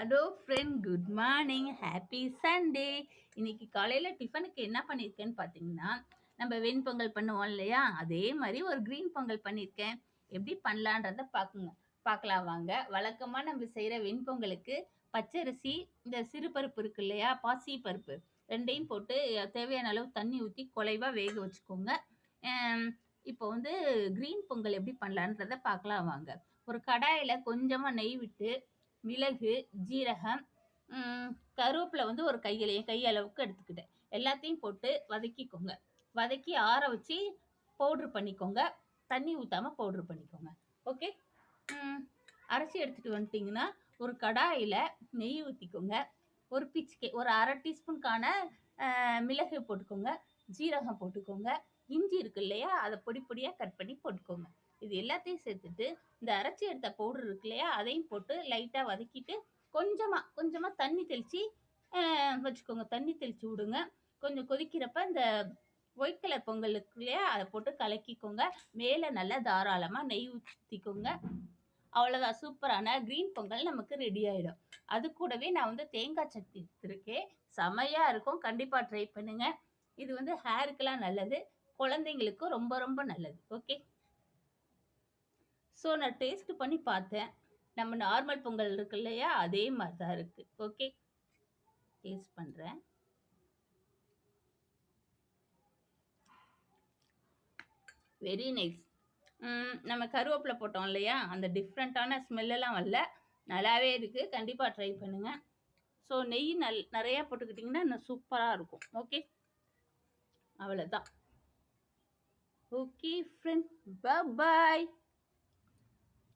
Hello friend, good morning, happy Sunday. இன்னைக்கு காலையில் டிஃபனுக்கு என்ன பண்ணியிருக்கேன்னு பார்த்தீங்கன்னா, நம்ம வெண்பொங்கல் பண்ணுவோம் இல்லையா, அதே மாதிரி ஒரு க்ரீன் பொங்கல் பண்ணியிருக்கேன். எப்படி பண்ணலான்றத பார்க்கலாம் வாங்க. வழக்கமாக நம்ம செய்கிற வெண்பொங்கலுக்கு பச்சரிசி, இந்த சிறுபருப்பு இருக்கு இல்லையா, பாசி பருப்பு ரெண்டையும் போட்டு தேவையான அளவு தண்ணி ஊற்றி குலைவா வேக வச்சுக்கோங்க. இப்போ வந்து க்ரீன் பொங்கல் எப்படி பண்ணலான்றத பார்க்கலாம் வாங்க. ஒரு கடாயில் கொஞ்சமாக நெய் விட்டு மிளகு, ஜீரகம், கருவேப்பிலை வந்து ஒரு கை அளவுக்கு எடுத்துக்கிட்டேன். எல்லாத்தையும் போட்டு வதக்கிக்கோங்க. வதக்கி ஆற வச்சு பவுட்ரு பண்ணிக்கோங்க. தண்ணி ஊற்றாம பவுட்ரு பண்ணிக்கோங்க. ஓகே. அரைச்சி எடுத்துகிட்டு வந்துட்டிங்கன்னா ஒரு கடாயில் நெய் ஊற்றிக்கோங்க. ஒரு அரை டீஸ்பூனுக்கான மிளகு போட்டுக்கோங்க. ஜீரகம் போட்டுக்கோங்க. இஞ்சி இருக்கு இல்லையா, அதை பொடி பொடியாக கட் பண்ணி போட்டுக்கோங்க. இது எல்லாத்தையும் சேர்த்துட்டு இந்த அரைச்சி எடுத்த பவுடர் இருக்கு இல்லையா, அதையும் போட்டு லைட்டாக வதக்கிட்டு கொஞ்சமாக தண்ணி தெளித்து வச்சுக்கோங்க. தண்ணி தெளித்து விடுங்க. கொஞ்சம் கொதிக்கிறப்ப இந்த ஒயிட் கலர் பொங்கல் இருக்கு இல்லையா, அதை போட்டு கலக்கிக்கோங்க. மேலே நல்லா தாராளமாக நெய் ஊற்றிக்கோங்க. அவ்வளோதான், சூப்பரான க்ரீன் பொங்கல் நமக்கு ரெடி ஆகிடும். அது கூடவே நான் வந்து தேங்காய் சட்னி எடுத்துருக்கேன். செமையாக இருக்கும், கண்டிப்பாக ட்ரை பண்ணுங்கள். இது வந்து ஹேருக்கெல்லாம் நல்லது, குழந்தைங்களுக்கும் ரொம்ப ரொம்ப நல்லது. ஓகே. ஸோ நான் டேஸ்ட் பண்ணி பார்த்தேன். நம்ம நார்மல் பொங்கல் இருக்கு இல்லையா, அதே மாதிரி தான் இருக்குது. ஓகே, டேஸ்ட் பண்ணுறேன். Very nice. நம்ம கருவேப்பிலை போட்டோம் இல்லையா, அந்த டிஃப்ரெண்ட்டான ஸ்மெல்லெல்லாம் வரல, நல்லாவே இருக்குது. கண்டிப்பாக ட்ரை பண்ணுங்கள். ஸோ நெய் நிறையா போட்டுக்கிட்டிங்கன்னா இன்னும் சூப்பராக இருக்கும். ஓகே, அவ்வளோதான். ஓகே ஃப்ரெண்ட், பாய்.